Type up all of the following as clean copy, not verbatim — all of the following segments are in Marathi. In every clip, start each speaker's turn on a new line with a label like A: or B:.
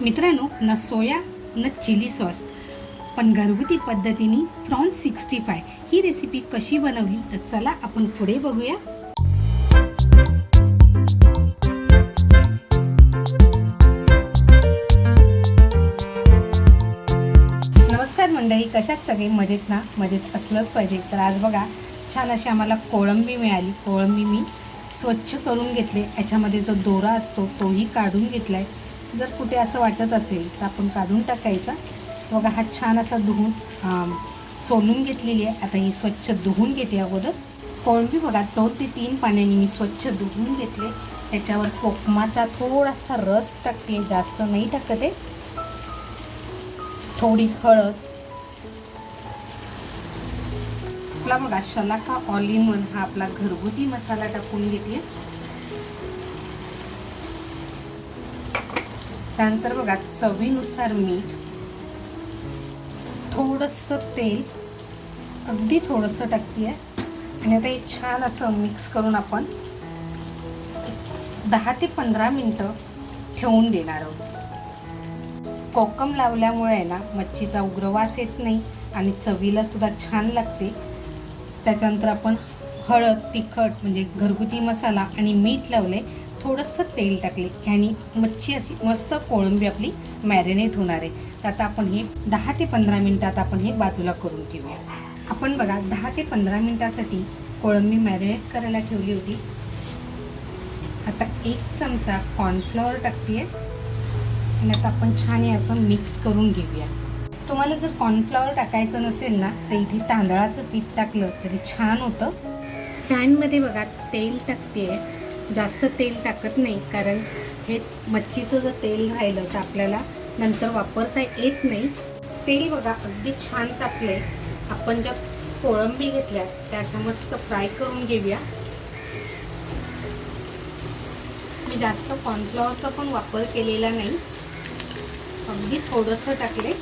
A: मित्रांनो, न सोया न चिली सॉस, पण घरगुती पद्धतीने प्रॉन्स 65 ही रेसिपी कशी बनवली तर चला आपण पुढे बघूया. नमस्कार मंडळी, कशात सगळे मजेत ना? मजेत असलंच पाहिजे. तर आज बघा छान अशी आम्हाला कोळंबी मिळाली. कोळंबी मी स्वच्छ करून घेतले. याच्यामध्ये जो दोरा असतो तोही काढून घेतला आहे. जर कुठे असं वाटत असेल तर आपण काढून टाकायचा. बघा हा छान असा धुवून सोलून घेतलेली आहे. आता ही स्वच्छ धुवून घेते. अगोदर कोळंबी बघा 2 ते 3 पाण्याने मी स्वच्छ धुवून घेतले. त्याच्यावर कोकमाचा थोडासा रस टाकते, जास्त नाही टाकते. थोडी हळद, आपला बघा शलाका ऑल इन वन हा आपला घरगुती मसाला टाकून घेते. त्यानंतर बघा चवीनुसार मीठ, थोडंसं तेल, अगदी थोडंसं टाकते आणि आता हे छान असं मिक्स करून आपण 10 ते 15 मिनटं ठेवून देणार आहोत. कोकम लावल्यामुळे आहे ना मच्छीचा उग्रवास येत नाही आणि चवीला सुद्धा छान लागते. त्याच्यानंतर आपण हळद, तिखट म्हणजे घरगुती मसाला आणि मीठ लावले, थोडंसं तेल टाकले. ह्यानी मच्छी अशी मस्त कोळंबी आपली मॅरिनेट होणार आहे. तर आता आपण हे 10 ते 15 मिनटात आपण हे बाजूला करून ठेवूया. आपण बघा 10 ते 15 मिनटासाठी कोळंबी मॅरिनेट करायला ठेवली होती. आता 1 चमचा कॉर्नफ्लॉवर टाकते आणि आता आपण छान हे असं मिक्स करून घेऊया. तुम्हाला जर कॉर्नफ्लॉवर टाकायचं नसेल ना तर इथे तांदळाचं पीठ टाकलं तरी छान होतं. पॅनमध्ये बघा तेल टाकते. जास्त तेल टाकत नाही, कारण हे मच्छीचं जर तेल राहिलं तर आपल्याला नंतर वापरता येत नाही. तेल बघा अगदी छान तापले. आपण ज्या कोळंबी घेतल्या त्या अशा मस्त फ्राय करून घेऊया. मी जास्त कॉर्नफ्लॉवरचा पण वापर केलेला नाही, अगदी थोडंसं टाकले.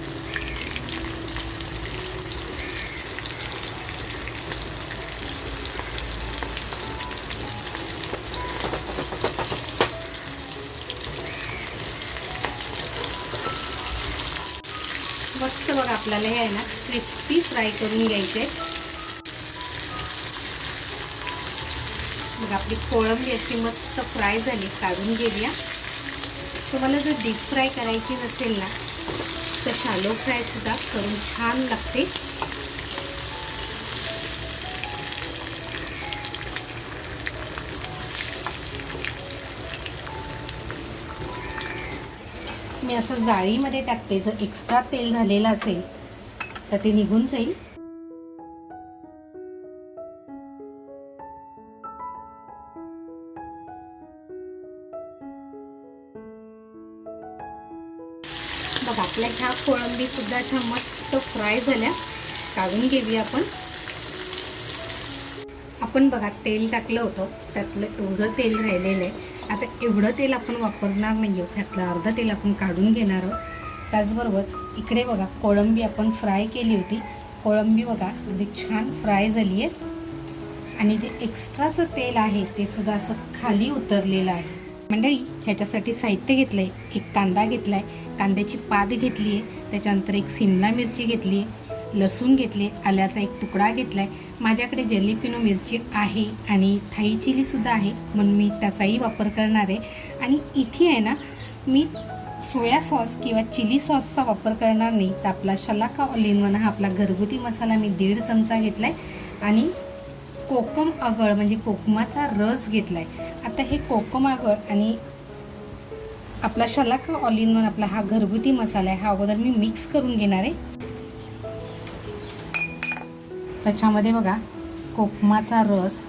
A: मस्त बघा आपल्याला हे आहे ना क्रिस्पी फ्राय करून घ्यायचे. बघा आपली कोळंबी अशी मस्त फ्राय झाली, काढून घेऊया. तुम्हाला जर डीप फ्राय करायची नसेल ना तर शॅलो फ्राय सुद्धा करून छान लागते. मी असं जाळीमध्ये टाकते. जर एक्स्ट्रा तेल झालेलं असेल तर ते निघून जाईल. बघा आपल्या ह्या कोळंबी सुद्धा अशा मस्त फ्राय झाल्या, काढून घेऊया आपण बघा तेल टाकलं होतं, त्यातलं एवढं तेल राहिलेलं आहे. आता एवढं तेल आपण वापरणार नाही आहोत, त्यातलं अर्धं तेल आपण काढून घेणार आहोत. त्याचबरोबर इकडे बघा कोळंबी आपण फ्राय केली होती. कोळंबी बघा अगदी छान फ्राय झाली आहे आणि जे एक्स्ट्राचं तेल आहे ते सुद्धा असं खाली उतरलेलं आहे. मंडळी ह्याच्यासाठी साहित्य घेतलं आहे. 1 कांदा घेतला आहे, कांद्याची पात घेतली आहे. त्याच्यानंतर 1 सिमला मिरची घेतली आहे, लसूण घेतले, आल्याचा 1 तुकडा घेतला आहे. माझ्याकडे जॅलिपिनो मिरची आहे आणि थाई चिलीसुद्धा आहे, म्हणून मी त्याचाही वापर करणार आहे. आणि इथे आहे ना मी सोया सॉस किंवा चिली सॉसचा वापर करणार नाही. तर आपला शलाका ऑल इन वन हा आपला घरगुती मसाला मी 1.5 चमचा घेतला आहे आणि कोकम आगळ म्हणजे कोकमाचा रस घेतला आहे. आता हे कोकम आगळ आणि आपला शलाका ऑल इन वन आपला हा घरगुती मसाला आहे, हा अगोदर मी मिक्स करून घेणार आहे. त्याच्यामध्ये बघा कोकमाचा रस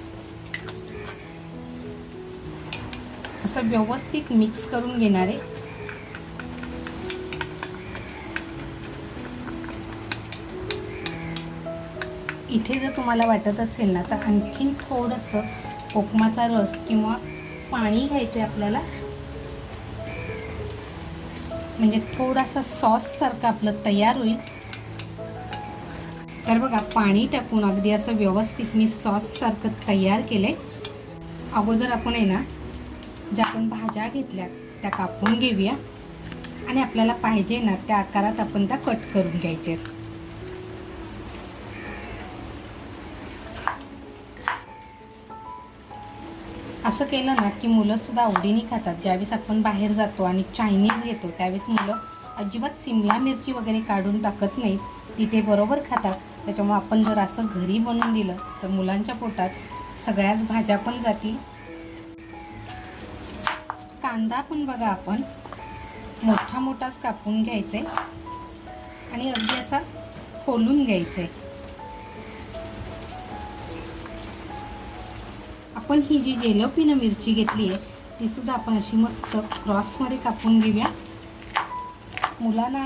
A: असं व्यवस्थित मिक्स करून घेणार आहे. इथे जर तुम्हाला वाटत असेल ना तर आणखीन थोडंसं कोकमाचा रस किंवा पाणी घ्यायचं आहे आपल्याला, म्हणजे थोडासा सॉससारखं आपलं तयार होईल. तर बघा पाणी टाकून अगदी असं व्यवस्थित मी सॉससारखं तयार केलं आहे. अगोदर आपण आहे ना ज्या आपण भाज्या घेतल्या त्या कापून घेऊया. आणि आपल्याला पाहिजे ना त्या आकारात आपण त्या कट करून घ्यायचे. असं केलं ना की मुलंसुद्धा आवडीने खातात. ज्यावेळेस आपण बाहेर जातो आणि चायनीज घेतो त्यावेळेस मुलं अजिबात सिमला मिरची वगैरे काढून टाकत नाहीत, तिथे बरोबर खातात. त्याच्यामुळे आपण जर असं घरी बनवून दिलं तर मुलांच्या पोटात सगळ्याच भाज्या पण जातील. कांदा पण बघा आपण मोठा मोठाच कापून घ्यायचे आणि अगदी असा खोलून घ्यायचे. आपण ही जी जेलोपिनो मिरची घेतली आहे ती सुद्धा आपण अशी मस्त क्रॉसमध्ये कापून घेऊया. मुलांना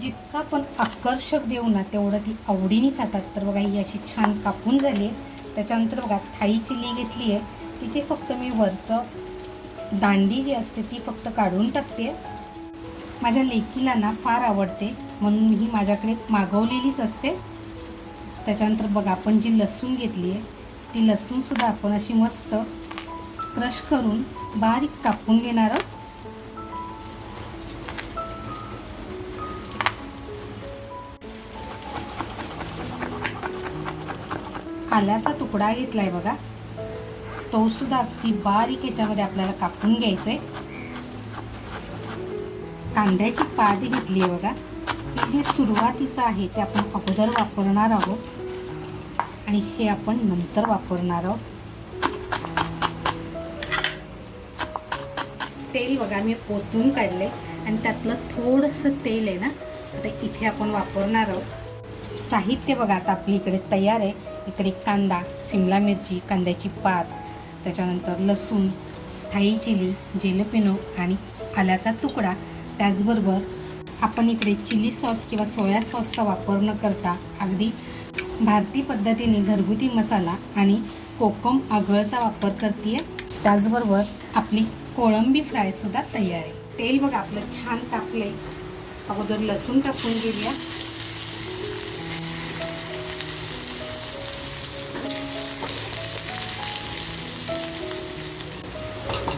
A: जितका पण आकर्षक देऊ ना तेवढं ती आवडीने खातात. तर बघा ही अशी छान कापून झाली आहे. त्याच्यानंतर बघा थाई चिली घेतली आहे, तिचे फक्त मी वरचं दांडी जी असते ती फक्त काढून टाकते. माझ्या लेकीला ना फार आवडते म्हणून ही माझ्याकडे मागवलेलीच असते. त्याच्यानंतर बघा आपण जी लसूण घेतली आहे ती लसूणसुद्धा आपण अशी मस्त क्रश करून बारीक कापून घेणार आहोत. आल्याचा तुकडा घेतलाय बघा, तो सुद्धा अगदी बारीक याच्यामध्ये आपल्याला कापून घ्यायचंय. कांद्याची पात घेतली आहे बघा, हे जे सुरुवातीचं आहे ते आपण अगोदर वापरणार आहोत आणि हे आपण नंतर वापरणार आहोत. तेल बघा मी ओतून काढले आणि त्यातलं थोडंसं तेल आहे ना आता इथे आपण वापरणार आहोत. साहित्य बघा आता आपली इकडे तयार आहे. इकडे कांदा, सिमला मिरची, कांद्याची पात, त्याच्यानंतर लसूण, थाई चिली, जेलोपिनो आणि आल्याचा तुकडा. त्याचबरोबर आपण इकडे चिली सॉस किंवा सोया सॉसचा वापर न करता अगदी भारतीय पद्धतीने घरगुती मसाला आणि कोकम आगळचा वापर करते. त्याचबरोबर आपली कोळंबी फ्रायसुद्धा तयार आहे. तेल बघा आपलं छान तापले. अगोदर लसूण टाकून घेऊया.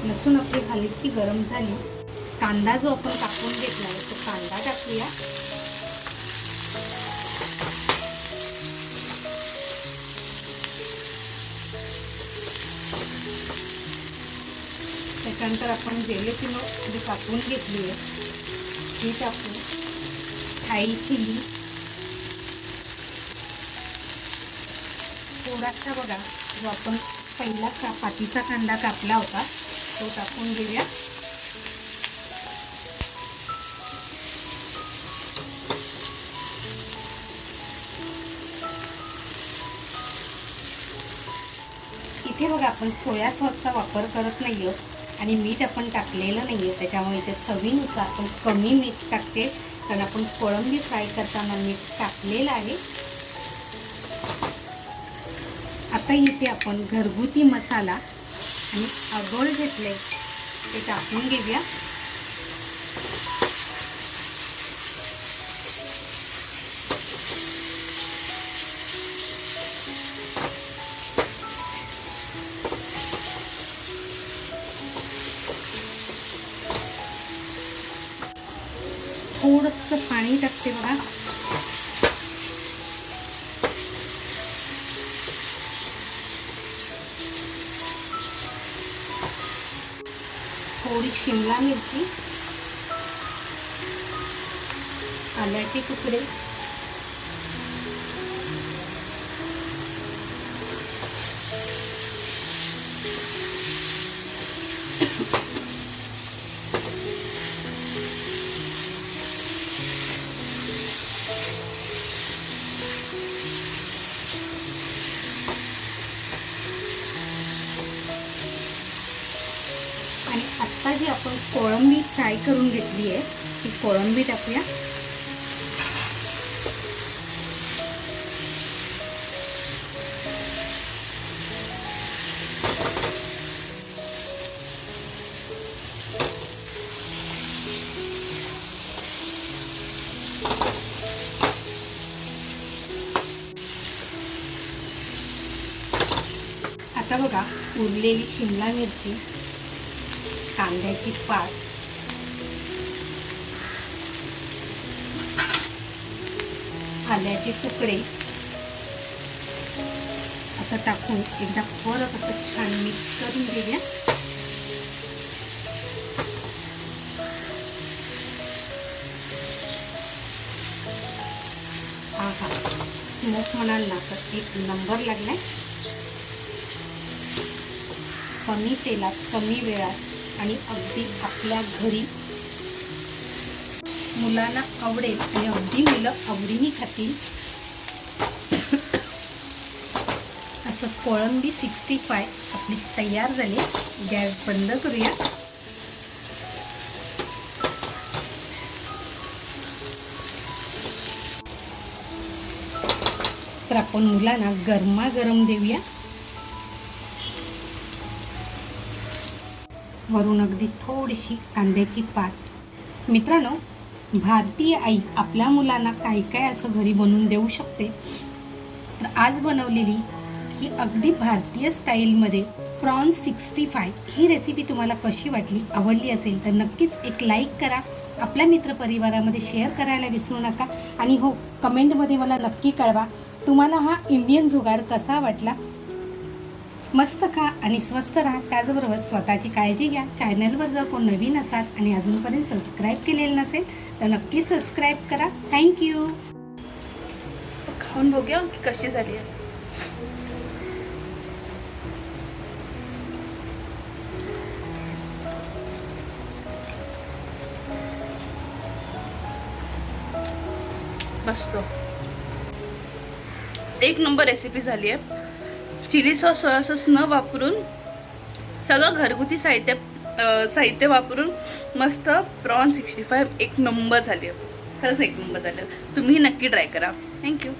A: लसूण आपली हलकी गरम झाली. कांदा जो आपण कापून घेतला आहे तो कांदा टाकूया. त्याच्यानंतर आपण जेलोपिनो जी कापून घेतली आहे ती टाकू. थाई चिली थोडासा बघा जो आपण पहिला पातीचा कांदा कापला होता तो टाकून घेऊया. इथे बघा आपण सोया सॉसचा वापर करत नाही आहोत आणि मीठ आपण टाकलेलं नाही आहे, त्याच्यामुळे इथे चवीनुसार आपण कमी मीठ टाकते कारण आपण कोळंबी फ्राय करताना मीठ टाकलेलं आहे. आता इथे आपण घरगुती मसाला आणि आगळ घेतले ते टाकून घेऊया. थोडंसं पाणी टाकते बघा. थोडी शिमला मिरची, आल्याचे तुकडे, आणि आत्ता जी आपण कोळंबी फ्राय करून घेतली आहे ती कोळंबी टाकूया. आता बघा उरलेली शिमला मिरची, कांद्याची पात आल्याचे तुकडे असं टाकून एकदा परत असं छान मिक्स करून घेऊया. हा स्मोक म्हणाल ना तर एक नंबर लागलाय. कमी तेलात कमी वेळात आणि अगदी आपल्या घरी मुलांना आवडेल आणि अगदी मुलं आवडीने खातील असं कोळंबी 65 आपली तयार झाली. गॅस बंद करूया. तर आपण मुलांना गरमागरम देऊया. वरून अगदी थोडीशी कांद्याची पात. मित्रांनो, भारतीय आई आपल्या मुलांना काय काय असं घरी बनवून देऊ शकते. तर आज बनवलेली ही अगदी भारतीय स्टाईलमध्ये प्रॉन्स 65 ही रेसिपी तुम्हाला कशी वाटली, आवडली असेल तर नक्कीच एक लाईक करा. आपल्या मित्रपरिवारामध्ये शेअर करायला विसरू नका. आणि हो, कमेंटमध्ये मला नक्की कळवा तुम्हाला हा इंडियन जुगाड कसा वाटला. मस्त खा आणि स्वस्त राहा. त्याचबरोबर स्वतःची काळजी घ्या. चॅनलवर जर कोण नवीन असाल आणि अजूनपर्यंत सबस्क्राईब केलेलं नसेल तर नक्की सबस्क्राईब करा. थँक्यू.
B: खाऊन बघूया की कशी झाली आहे. मस्त, एक नंबर रेसिपी झाली आहे. चिली सॉस, सोया सॉस न वापरून सगळं घरगुती साहित्य वापरून मस्त प्रॉन 65 एक नंबर झाली आहे. खरंच एक नंबर झाली आहे. तुम्ही नक्की ट्राय करा. थँक्यू.